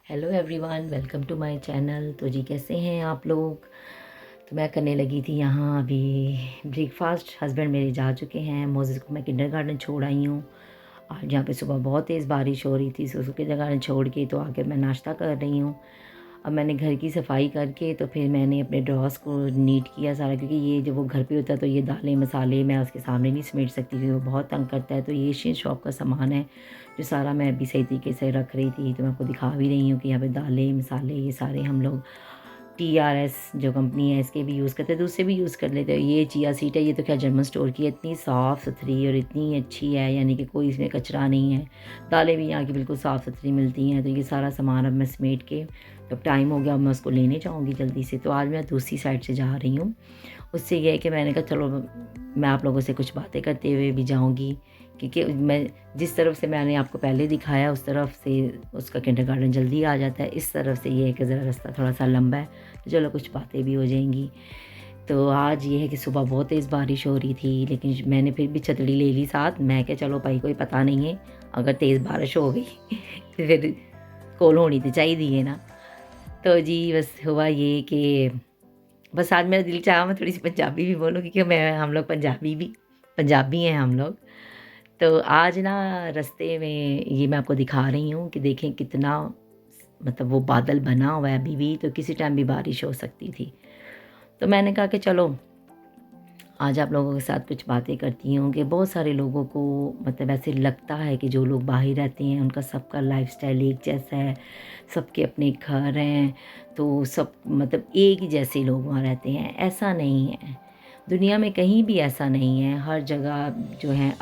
Hello everyone, welcome to my channel. तो जी कैसे हैं आप लोग। तो मैं करने लगी थी यहाँ अभी ब्रेकफास्ट। हस्बैंड मेरे जा चुके हैं। मोजेस को मैं किंडरगार्टन छोड़ आई हूँ। और यहाँ पे सुबह बहुत तेज़ बारिश हो रही थी, सो उसको किंडरगार्टन छोड़ के तो आकर मैं नाश्ता कर रही हूँ। अब मैंने घर की सफाई करके तो फिर मैंने अपने ड्रॉर्स को नीट किया सारा, क्योंकि ये जब वो घर पे होता है तो ये दालें मसाले मैं उसके सामने नहीं समेट सकती क्योंकि वो बहुत तंग करता है। तो ये एशियन शॉप का सामान है जो सारा मैं अभी सही तरीके से रख रही थी। तो मैं आपको दिखा भी रही हूँ कि यहाँ पे दालें मसाले ये सारे हम लोग TRS जो कंपनी है इसके भी यूज़ करते हैं, तो उससे भी यूज़ कर लेते हैं। ये चिया सीड है, ये तो क्या जर्मन स्टोर की है, इतनी साफ़ सुथरी और इतनी अच्छी है, यानी कि कोई इसमें कचरा नहीं है। दालें भी यहाँ की बिल्कुल साफ़ सुथरी मिलती हैं। तो ये सारा सामान अब मैं समेट के, अब टाइम हो गया, अब मैं उसको लेने जाऊँगी जल्दी से। तो आज मैं दूसरी साइड से जा रही हूँ। उससे ये है कि मैंने कहा चलो मैं आप लोगों से कुछ बातें करते हुए भी जाऊँगी, क्योंकि मैं जिस तरफ से मैंने आपको पहले दिखाया उस तरफ से उसका किंडरगार्टन जल्दी आ जाता है। इस तरफ से ये है कि ज़रा रास्ता थोड़ा सा लंबा है, तो चलो कुछ बातें भी हो जाएंगी। तो आज ये है कि सुबह बहुत तेज़ बारिश हो रही थी, लेकिन मैंने फिर भी छतरी ले ली साथ। मैं क्या चलो भाई कोई पता नहीं है, अगर तेज़ बारिश हो गई तो फिर कोल होनी तो चाहिए ना। तो जी बस हुआ ये कि बस आज मेरा दिल चाहा मैं थोड़ी सी पंजाबी भी बोलूँ, क्योंकि मैं हम लोग पंजाबी हैं हम लोग। तो आज ना रास्ते में ये मैं आपको दिखा रही हूँ कि देखें कितना मतलब वो बादल बना हुआ है अभी भी, तो किसी टाइम भी बारिश हो सकती थी। तो मैंने कहा कि चलो आज आप लोगों के साथ कुछ बातें करती हूँ कि बहुत सारे लोगों को मतलब ऐसे लगता है कि जो लोग बाहर रहते हैं उनका सबका लाइफस्टाइल एक जैसा है, सबके अपने घर हैं, तो सब मतलब एक ही जैसे लोग वहाँ रहते हैं। ऐसा नहीं है, दुनिया में कहीं भी ऐसा नहीं है। हर जगह जो है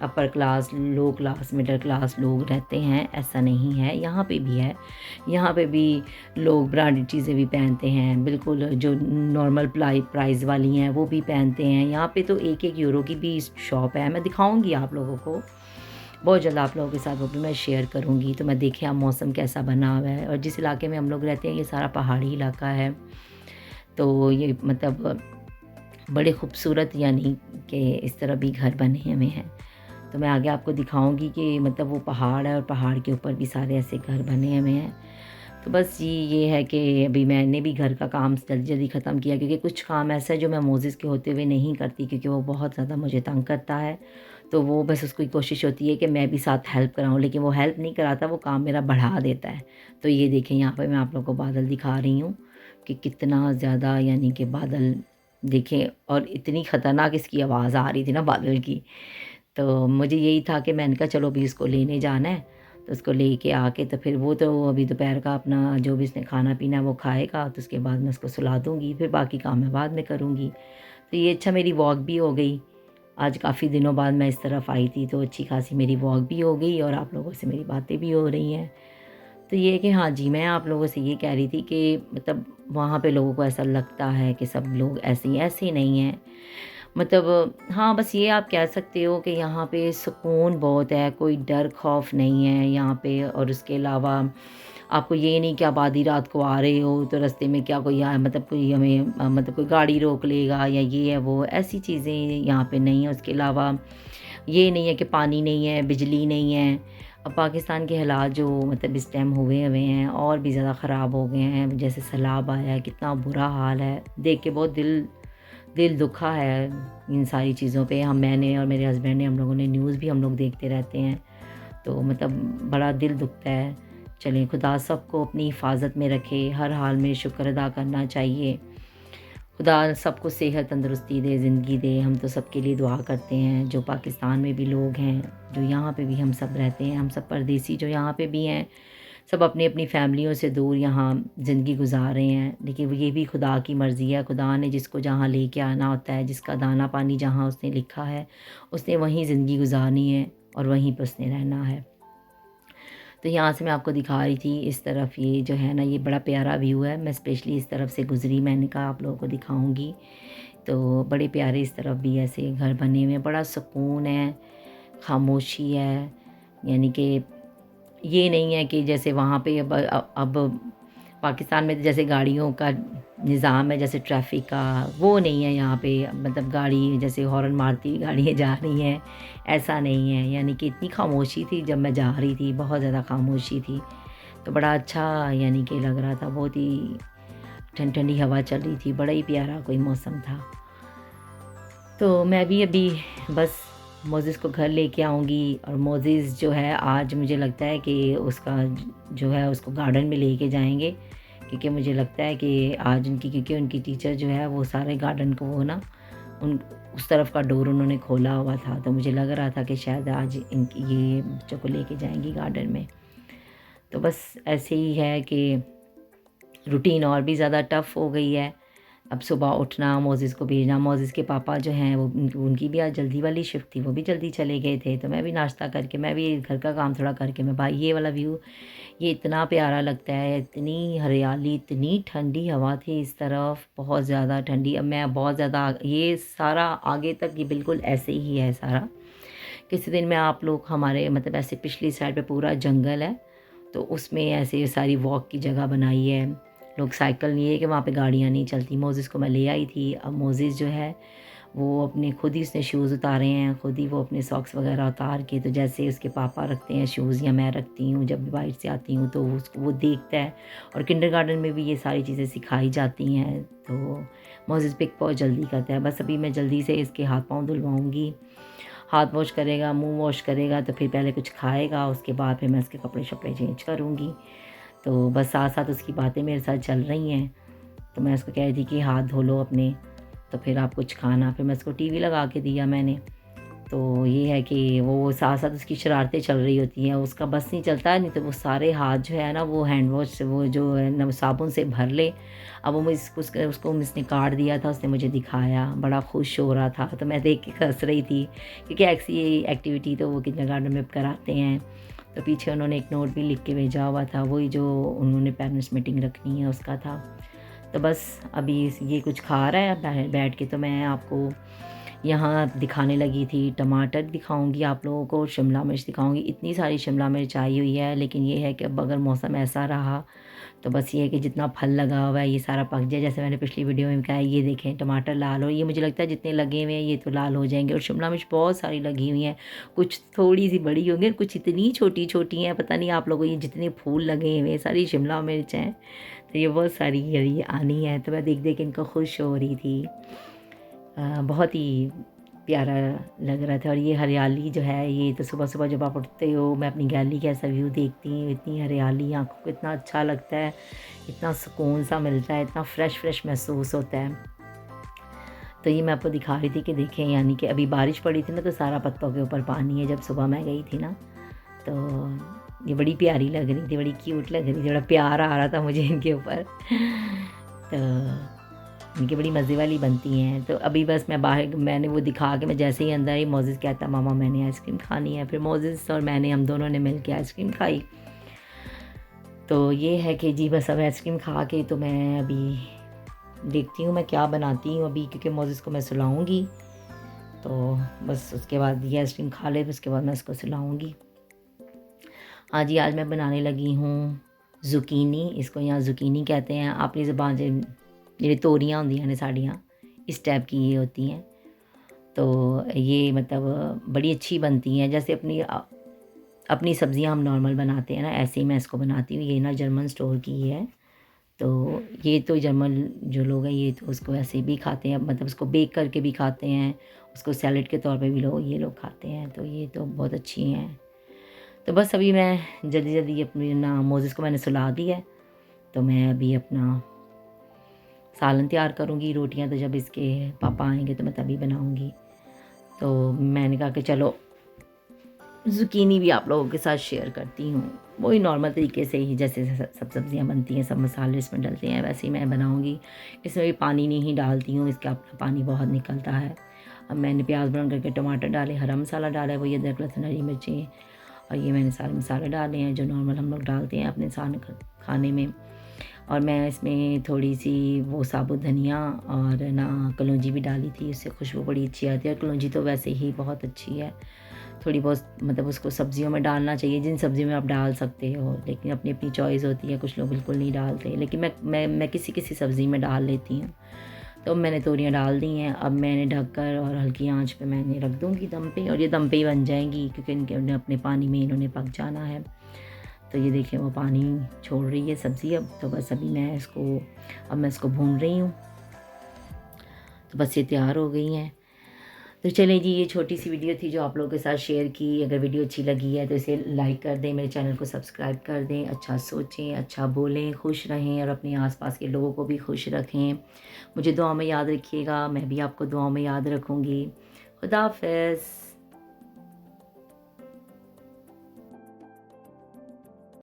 अपर क्लास, लो क्लास, मिडिल क्लास लोग रहते हैं, ऐसा नहीं है। यहाँ पे भी है, यहाँ पे भी लोग ब्रांडेड चीज़ें भी पहनते हैं, बिल्कुल जो नॉर्मल प्राइस वाली हैं वो भी पहनते हैं। यहाँ पे तो 1-1 यूरो की भी शॉप है, मैं दिखाऊंगी आप लोगों को बहुत जल्द, आप लोगों के साथ वो भी मैं शेयर करूँगी। तो मैं देखें आप मौसम कैसा बना हुआ है, और जिस इलाके में हम लोग रहते हैं ये सारा पहाड़ी इलाका है। तो ये मतलब बड़े खूबसूरत यानी कि इस तरह भी घर बने हुए हैं। तो मैं आगे आपको दिखाऊंगी कि मतलब वो पहाड़ है और पहाड़ के ऊपर भी सारे ऐसे घर बने हुए हैं। तो बस ये है कि अभी मैंने भी घर का काम जल्दी जल्दी ख़त्म किया, क्योंकि कुछ काम ऐसा है जो मैं मोजेस के होते हुए नहीं करती, क्योंकि वो बहुत ज़्यादा मुझे तंग करता है। तो वो बस उसकी कोशिश होती है कि मैं भी साथ हेल्प कराऊँ, लेकिन वो हेल्प नहीं कराता, वो काम मेरा बढ़ा देता है। तो ये देखें यहाँ पर मैं आप लोगों को बादल दिखा रही हूँ कि कितना ज़्यादा यानी कि बादल देखें, और इतनी ख़तरनाक इसकी आवाज़ आ रही थी ना बादल की। तो मुझे यही था कि मैंने कहा चलो अभी इसको लेने जाना है, तो उसको लेके आके तो फिर वो तो अभी दोपहर का अपना जो भी इसने खाना पीना है वो खाएगा, तो उसके बाद मैं उसको सुला दूँगी, फिर बाकी काम मैं बाद में करूँगी। तो ये अच्छा मेरी वॉक भी हो गई। आज काफ़ी दिनों बाद मैं इस तरफ आई थी, तो अच्छी खासी मेरी वॉक भी हो गई और आप लोगों से मेरी बातें भी हो रही हैं। तो ये है कि हाँ जी, मैं आप लोगों से ये कह रही थी कि मतलब वहाँ पे लोगों को ऐसा लगता है कि सब लोग ऐसे नहीं हैं। मतलब हाँ, बस ये आप कह सकते हो कि यहाँ पे सुकून बहुत है, कोई डर खौफ नहीं है यहाँ पे। और उसके अलावा आपको ये नहीं कि आप आधी रात को आ रहे हो तो रास्ते में क्या कोई मतलब कोई हमें मतलब कोई गाड़ी रोक लेगा या ये है वो, ऐसी चीज़ें यहाँ पे नहीं है। उसके अलावा ये नहीं है कि पानी नहीं है, बिजली नहीं है। अब पाकिस्तान के हालात जो मतलब इस टाइम हुए हुए हैं और भी ज़्यादा ख़राब हो गए हैं, जैसे सैलाब आया है, कितना बुरा हाल है, देख के बहुत दिल दिल दुखा है इन सारी चीज़ों पे। मैंने और मेरे हस्बैंड ने, हम लोगों ने न्यूज़ भी हम लोग देखते रहते हैं, तो मतलब बड़ा दिल दुखता है। चलें, खुदा सबको अपनी हिफाज़त में रखे, हर हाल में शुक्र अदा करना चाहिए। खुदा सबको सेहत तंदुरुस्ती दे, ज़िंदगी दे। हम तो सबके लिए दुआ करते हैं, जो पाकिस्तान में भी लोग हैं, जो यहाँ पे भी हम सब रहते हैं, हम सब परदेसी जो यहाँ पे भी हैं, सब अपनी अपनी फैमिलियों से दूर यहाँ ज़िंदगी गुजार रहे हैं। लेकिन ये भी खुदा की मर्ज़ी है, खुदा ने जिसको जहाँ लेके आना होता है, जिसका दाना पानी जहाँ उसने लिखा है, उसने वहीं ज़िंदगी गुजारनी है और वहीं पर उसने रहना है। तो यहाँ से मैं आपको दिखा रही थी इस तरफ, ये जो है ना ये बड़ा प्यारा व्यू है। मैं स्पेशली इस तरफ से गुज़री, मैंने कहा आप लोगों को दिखाऊंगी। तो बड़े प्यारे इस तरफ भी ऐसे घर बने हुए हैं, बड़ा सुकून है, खामोशी है। यानी कि ये नहीं है कि जैसे वहाँ पे अब पाकिस्तान में तो जैसे गाड़ियों का निज़ाम है, जैसे ट्रैफिक का, वो नहीं है यहाँ पे। मतलब गाड़ी जैसे हॉर्न मारती हुई गाड़ियाँ जा रही हैं, ऐसा नहीं है। यानी कि इतनी खामोशी थी जब मैं जा रही थी, बहुत ज़्यादा खामोशी थी। तो बड़ा अच्छा यानी कि लग रहा था, बहुत ही ठंडी हवा चल रही थी, बड़ा ही प्यारा कोई मौसम था। तो मैं भी अभी बस मोज़ेज़ को घर लेके आऊँगी, और मोज़ेज़ जो है आज मुझे लगता है कि उसका जो है उसको गार्डन में लेके जाएंगे, क्योंकि मुझे लगता है कि आज क्योंकि उनकी टीचर जो है वो सारे गार्डन को वो ना उन उस तरफ का डोर उन्होंने खोला हुआ था, तो मुझे लग रहा था कि शायद आज इनकी ये बच्चों को लेके जाएंगी गार्डन में। तो बस ऐसे ही है कि रूटीन और भी ज़्यादा टफ़ हो गई है। अब सुबह उठना, मोज़ेज़ को भेजना, मोज़ेज़ के पापा जो हैं वो उनकी भी आज जल्दी वाली शिफ्ट थी, वो भी जल्दी चले गए थे। तो मैं भी नाश्ता करके, मैं भी घर का काम थोड़ा करके, मैं भाई ये वाला व्यू, ये इतना प्यारा लगता है, इतनी हरियाली, इतनी ठंडी हवा थी इस तरफ, बहुत ज़्यादा ठंडी। अब मैं बहुत ज़्यादा ये सारा आगे तक ये बिल्कुल ऐसे ही है सारा। किसी दिन में आप लोग हमारे मतलब ऐसे पिछली साइड पे पूरा जंगल है, तो उसमें ऐसे सारी वॉक की जगह बनाई है। लोग साइकिल, नहीं है कि वहाँ पे गाड़ियाँ नहीं चलती। मोज़ेज़ को मैं ले आई थी, अब मोज़ेज़ जो है वो अपने खुद ही उसने शूज़ उतारे हैं, खुद ही वो अपने सॉक्स वगैरह उतार के, तो जैसे उसके पापा रखते हैं शूज़ या मैं रखती हूँ जब भी बाहर से आती हूँ, तो उसको वो देखता है। और किंडरगार्टन में भी ये सारी चीज़ें सिखाई जाती हैं, तो मोज़ेज़ पिक बहुत जल्दी करता है। बस अभी मैं जल्दी से इसके हाथ पाँव धुलवाऊँगी, हाथ वॉश करेगा, मुँह वॉश करेगा, तो फिर पहले कुछ खाएगा, उसके बाद फिर मैं उसके कपड़े शपड़े चेंज करूँगी। तो बस साथ-साथ उसकी बातें मेरे साथ चल रही हैं। तो मैं उसको कह रही थी कि हाथ धो लो अपने, तो फिर आप कुछ खाना। फिर मैं उसको टीवी लगा के दिया मैंने। तो ये है कि वो साथ-साथ उसकी शरारतें चल रही होती हैं, उसका बस नहीं चलता है, नहीं तो वो सारे हाथ जो है ना वो हैंड वॉश से वो जो है ना साबुन से भर ले। अब वो उसको उसने काट दिया था, उसने मुझे दिखाया, बड़ा खुश हो रहा था, तो मैं देख के हँस रही थी, क्योंकि ऐसी एक्टिविटी तो वो किंडरगार्टन में कराते हैं। तो पीछे उन्होंने एक नोट भी लिख के भेजा हुआ था, वही जो उन्होंने पेरेंट्स मीटिंग रखनी है उसका था। तो बस अभी ये कुछ खा रहा है बैठ के, तो मैं आपको यहाँ दिखाने लगी थी। टमाटर दिखाऊंगी आप लोगों को, शिमला मिर्च दिखाऊंगी। इतनी सारी शिमला मिर्च आई हुई है, लेकिन ये है कि अब अगर मौसम ऐसा रहा तो बस ये है कि जितना फल लगा हुआ है ये सारा पक जाए। जैसे मैंने पिछली वीडियो में कहा है, ये देखें टमाटर लाल हो, ये मुझे लगता है जितने लगे हुए हैं ये तो लाल हो जाएंगे। और शिमला मिर्च बहुत सारी लगी हुई हैं, कुछ थोड़ी सी बड़ी होंगी, कुछ इतनी छोटी छोटी हैं, पता नहीं आप लोगों को ये जितने फूल लगे हुए हैं सारी शिमला मिर्च हैं। तो ये बहुत सारी ये आनी है, तो मैं देख देख इनको खुश हो रही थी। बहुत ही प्यारा लग रहा था। और ये हरियाली जो है, ये तो सुबह सुबह जब आप उठते हो, मैं अपनी गैलरी का ऐसा व्यू देखती हूँ, इतनी हरियाली, आँखों को इतना अच्छा लगता है, इतना सुकून सा मिलता है, इतना फ्रेश महसूस होता है। तो ये मैं आपको दिखा रही थी कि देखें, यानी कि अभी बारिश पड़ी थी ना, तो सारा पत्तों के ऊपर पानी है। जब सुबह मैं गई थी ना, तो ये बड़ी प्यारी लग रही थी, बड़ी क्यूट लग रही थी, बड़ा प्यार आ रहा था मुझे इनके ऊपर। तो इनकी बड़ी मज़े वाली बनती हैं। तो अभी बस मैं बाहर, मैंने वो दिखा के मैं जैसे ही अंदर आई, मोज़ेज़ कहता मामा मैंने आइसक्रीम खानी है। फिर मोज़ेज़ और मैंने, हम दोनों ने मिल के आइसक्रीम खाई। तो ये है कि जी बस अब आइसक्रीम खा के तो मैं अभी देखती हूँ मैं क्या बनाती हूँ अभी, क्योंकि मोज़ेज़ को मैं सुलाऊँगी। तो बस उसके बाद ये आइसक्रीम खा ले, उसके बाद मैं उसको सुलाऊँगी। हाँ जी, आज मैं बनाने लगी हूँ ज़ुकीनी, इसको यहाँ ज़ुकीनी कहते हैं। अपनी ज़ुबान से जिहड़ी तोरियां होंदियां ने साड़ियाँ, इस टाइप की ये होती हैं। तो ये मतलब बड़ी अच्छी बनती हैं, जैसे अपनी सब्ज़ियाँ हम नॉर्मल बनाते हैं ना, ऐसे ही मैं इसको बनाती हूँ। ये ना जर्मन स्टोर की ही है। तो ये तो जर्मन जो लोग हैं ये तो उसको ऐसे भी खाते हैं, मतलब उसको बेक करके भी खाते हैं, उसको सैलेड के तौर पे भी ये लोग खाते हैं। तो ये तो बहुत अच्छी हैं। तो बस अभी मैं जल्दी जल्दी अपनी ना मोज़ेज़ को मैंने सुला दिया है, तो मैं अभी अपना सालन तैयार करूँगी। रोटियां तो जब इसके पापा आएंगे तो मैं तभी बनाऊँगी। तो मैंने कहा कि चलो ज़ुकीनी भी आप लोगों के साथ शेयर करती हूँ, वही नॉर्मल तरीके से ही जैसे सब सब्ज़ियाँ बनती हैं, सब मसाले इसमें डलते हैं, वैसे ही मैं बनाऊँगी। इसमें भी पानी नहीं डालती हूँ, इसका अपना पानी बहुत निकलता है। अब मैंने प्याज ब्राउन करके टमाटर डाले, हरा मसाला डाला है, वही अदरक लहसुन हरी मिर्ची, और ये मैंने सारे मसाले डाले हैं जो नॉर्मल हम लोग डालते हैं अपने खाने में। और मैं इसमें थोड़ी सी वो साबुत धनिया और ना कलौंजी भी डाली थी, इससे खुशबू बड़ी अच्छी आती है। और कलौंजी तो वैसे ही बहुत अच्छी है, थोड़ी बहुत मतलब उसको सब्जियों में डालना चाहिए, जिन सब्जियों में आप डाल सकते हो, लेकिन अपनी अपनी चॉइस होती है। कुछ लोग बिल्कुल नहीं डालते, लेकिन मैं किसी किसी सब्ज़ी में डाल लेती हूँ। तो मैंने तोरियाँ डाल दी हैं। अब मैंने ढककर और हल्की आंच पे मैंने रख दूँगी दम पे, और ये दम पे ही बन जाएंगी, क्योंकि इनके अपने पानी में इन्होंने पक जाना है। तो ये देखें वो पानी छोड़ रही है सब्ज़ी अब। तो बस अभी मैं इसको भून रही हूँ। तो बस ये तैयार हो गई हैं। तो चलें जी, ये छोटी सी वीडियो थी जो आप लोगों के साथ शेयर की। अगर वीडियो अच्छी लगी है तो इसे लाइक कर दें, मेरे चैनल को सब्सक्राइब कर दें। अच्छा सोचें, अच्छा बोलें, खुश रहें और अपने आसपास के लोगों को भी खुश रखें। मुझे दुआ में याद रखिएगा, मैं भी आपको दुआ में याद रखूँगी। खुदा हाफ़िज़।